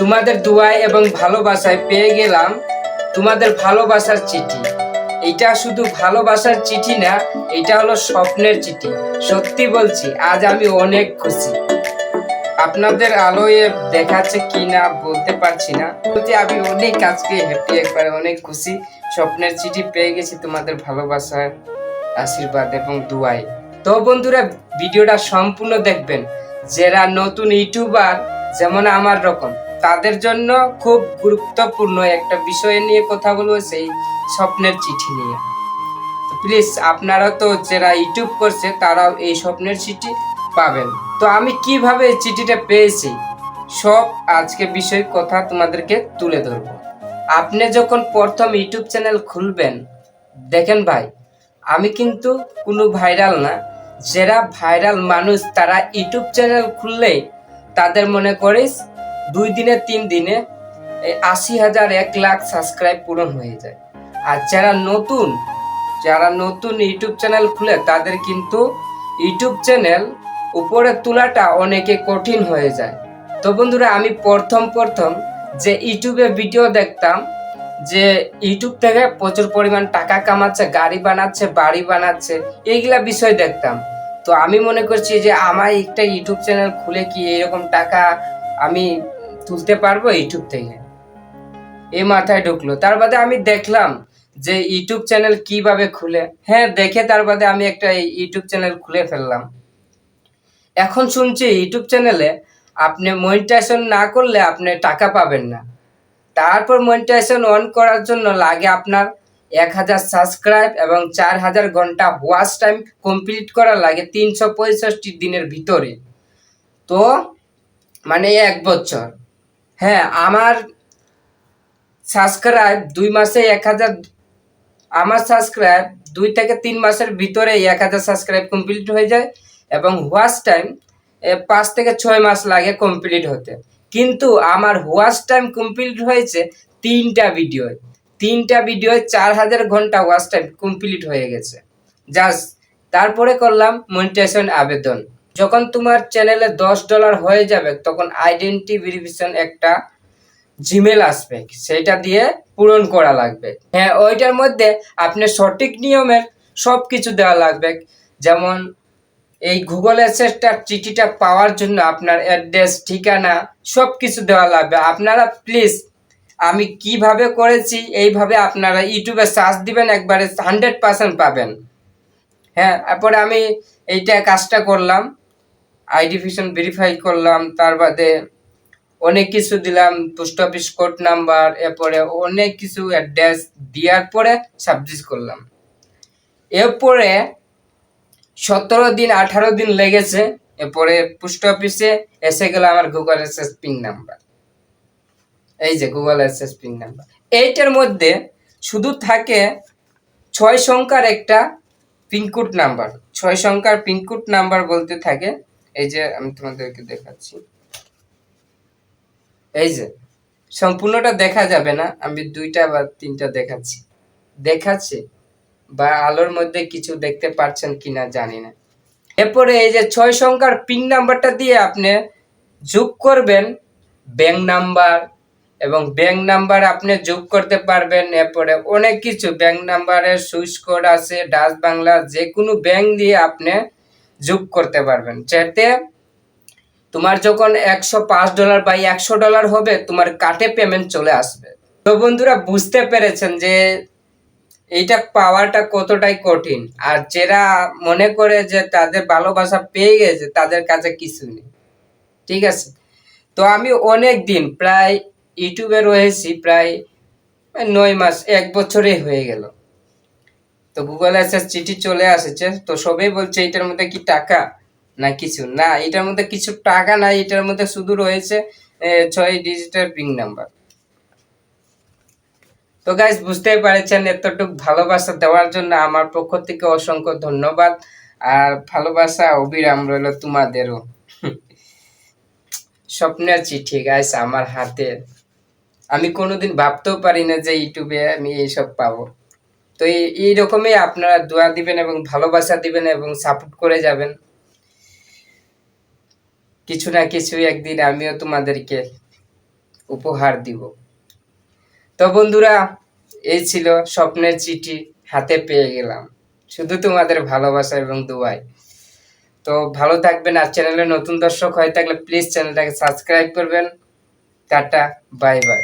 তোমাদের দোয়ায় এবং ভালোবাসায় পেয়ে গেলাম তোমাদের ভালোবাসার চিঠি। এটা শুধু ভালোবাসার চিঠি না, এটা হলো স্বপ্নের চিঠি। সত্যি বলছি, আজ আমি অনেক খুশি। আপনাদের আলোয় দেখাচ্ছে কি না বলতে পারছি না, বলতে আমি অনেক আজকে হ্যাপি, একবারে অনেক খুশি। স্বপ্নের চিঠি পেয়ে গেছি তোমাদের ভালোবাসার আশীর্বাদ এবং দোয়ায়। তো বন্ধুরা, ভিডিওটা সম্পূর্ণ দেখবেন। যারা নতুন ইউটিউবার যেমন আমার রকম, তাদের জন্য খুব গুরুত্বপূর্ণ একটা বিষয় নিয়ে কথা বলবো, সেই স্বপ্নের চিঠি নিয়ে। তো প্লিজ আপনারা তো যারা ইউটিউব করছে তারাও এই স্বপ্নের চিঠি পাবেন। তো আমি কিভাবে এই চিঠিটা পেয়েছি সব আজকে বিষয় কথা তোমাদেরকে তুলে ধরবো। আপনি যখন প্রথম ইউটিউব চ্যানেল খুলবেন, দেখেন ভাই, আমি কিন্তু কোনো ভাইরাল না। যারা ভাইরাল মানুষ তারা ইউটিউব চ্যানেল খুললেই তাদের মনে করিস 2 দিনে 3 দিনে 80,000 1 লাখ সাবস্ক্রাইব পূরণ হয়ে যায়। আর যারা নতুন ইউটিউব চ্যানেল খুলে তাদের কিন্তু ইউটিউব চ্যানেল উপরে তোলাটা অনেকে কঠিন হয়ে যায়। তো বন্ধুরা, আমি প্রথম যে ইউটিউবে ভিডিও দেখতাম, যে ইউটিউব থেকে প্রচুর পরিমাণ টাকা কামাচ্ছে, গাড়ি বানাচ্ছে, বাড়ি বানাচ্ছে, এইগুলা বিষয় দেখতাম। তো আমি মনে করছি যে আমার একটা ইউটিউব চ্যানেল খুলে কি এরকম টাকা আমি তুলতে পারবো ইউটিউব থেকে, এই মাথায় ঢুকলো। তার বাদে আমি দেখলাম যে ইউটিউব চ্যানেল কিভাবে খুলে, হ্যাঁ দেখে তার বাদে আমি একটা ইউটিউব চ্যানেল খুলে ফেললাম। এখন শুনছি ইউটিউব চ্যানেলে আপনি মনিটাইজেশন না করলে আপনি টাকা পাবেন না। তারপর মনিটাইজেশন অন করার জন্য লাগে আপনার 1000 সাবস্ক্রাইব এবং 4000 ঘন্টা ওয়াচ টাইম কমপ্লিট করা লাগে 365 দিনের ভিতরে। তো মানে 1 বছর। হ্যাঁ, আমার সাবস্ক্রাইব 2 মাসে 1000, আমার সাবস্ক্রাইব 2 থেকে 3 মাসের ভিতরে 1000 সাবস্ক্রাইব কমপ্লিট হয়ে যায় এবং ওয়াচ টাইম 5 থেকে 6 মাস লাগে কমপ্লিট হতে। কিন্তু আমার ওয়াচ টাইম কমপ্লিট হয়েছে 3টা ভিডিও 4000 ঘন্টা ওয়াচ টাইম কমপ্লিট হয়ে গেছে জাস্ট। তারপরে করলাম মনিটাইজেশন আবেদন। যখন তোমার চ্যানেলে $10 হয়ে যাবে তখন আইডেন্টি ভেরিফিকেশন একটা জিমেল আসবে, সেটা দিয়ে পূরণ করা লাগবে। হ্যাঁ, ওইটার মধ্যে আপনি সঠিক নিয়মের সব কিছু দেওয়া লাগবে। যেমন এই গুগল অ্যাডসেন্সটার চিঠিটা পাওয়ার জন্য আপনার অ্যাড্রেস, ঠিকানা সব কিছু দেওয়া লাগবে। আপনারা প্লিজ, আমি কিভাবে করেছি এইভাবে আপনারা ইউটিউবে সার্চ দিবেন, একবারে 100% পাবেন। হ্যাঁ, তারপরে আমি এইটা কাজটা করলাম, আইডেন্টিফিকেশন ভেরিফাই করলাম, তার বাদে অনেক কিছু দিলাম, পোস্ট অফিস কোড নাম্বার, এরপরে অনেক কিছু অ্যাড্রেস দেওয়ার পরে সাবমিট করলাম। এরপরে 17 দিন 18 দিন লেগেছে। এরপরে পোস্ট অফিসে এসে গেল আমার গুগল অ্যাক্সেস পিন নাম্বার। এই যে গুগল অ্যাক্সেস পিন নাম্বার, এইটার মধ্যে শুধু থাকে 6 সংখ্যার একটা পিনকোড নাম্বার। 6 সংখ্যার পিনকোড নাম্বার বলতে থাকে, এই যে আমি তোমাদেরকে দেখাচ্ছি। এই যে সম্পূর্ণটা দেখা যাবে না, আমি 2টা বা 3টা দেখাচ্ছি বা আলোর মধ্যে কিছু দেখতে পাচ্ছেন কিনা জানি না। এরপরে এই যে 6 সংখ্যার পিন নাম্বারটা দিয়ে আপনি যোগ করবেন ব্যাংক নাম্বার, এবং ব্যাংক নাম্বার আপনি যোগ করতে পারবেন। এরপরে অনেক কিছু ব্যাংক নাম্বারের সুইচ কোড আছে, ডাচ বাংলা, যে কোনো ব্যাংক দিয়ে আপনি যোগ করতে পারবেন, যাতে তোমার যখন $105 বা $100 হবে তোমার কাটে পেমেন্ট চলে আসবে। তো বন্ধুরা, বুঝতে পেরেছেন যে এইটা পাওয়াটা কতটাই কঠিন। আর যারা মনে করে যে তাদের ভালোবাসা পেয়ে গেছে তাদের কাছে কিছু নেই, ঠিক আছে। তো আমি অনেক দিন প্রায় ইউটিউবে রয়েছি, প্রায় 9 মাস, 1 বছরই হয়ে গেল। তো গুগল অ্যাডসেন্স চিঠি চলে আসছে। তো সবাই বলছে এটার মধ্যে কি টাকা না কিছু না, এটার মধ্যে কিছু টাকা নাই, এটার মধ্যে শুধু রয়েছে 6 ডিজিটের পিন নাম্বার। তো গাইস, বুঝতেই পারছেন, এতটুকু ভালোবাসা দেওয়ার জন্য আমার পক্ষ থেকে অসংখ্য ধন্যবাদ। আর ভালোবাসা অবিরাম রইল তোমাদেরও। স্বপ্নের চিঠি গাইস আমার হাতে, আমি কোনোদিন ভাবতেও পারি না যে ইউটিউবে আমি এইসব পাবো। তো এইরকমই আপনারা দোয়া দিবেন এবং ভালোবাসা দিবেন এবং সাপোর্ট করে যাবেন। কিছু না কিছু একদিন আমিও তোমাদেরকে উপহার দিব। তো বন্ধুরা, এই ছিল স্বপ্নের চিঠি, হাতে পেয়ে গেলাম, শুধু তোমাদের ভালোবাসা এবং দোয়াই। তো ভালো থাকবেন, আর চ্যানেলে নতুন দর্শক হয়ে থাকলে প্লিজ চ্যানেলটাকে সাবস্ক্রাইব করবেন। Tata, bye bye.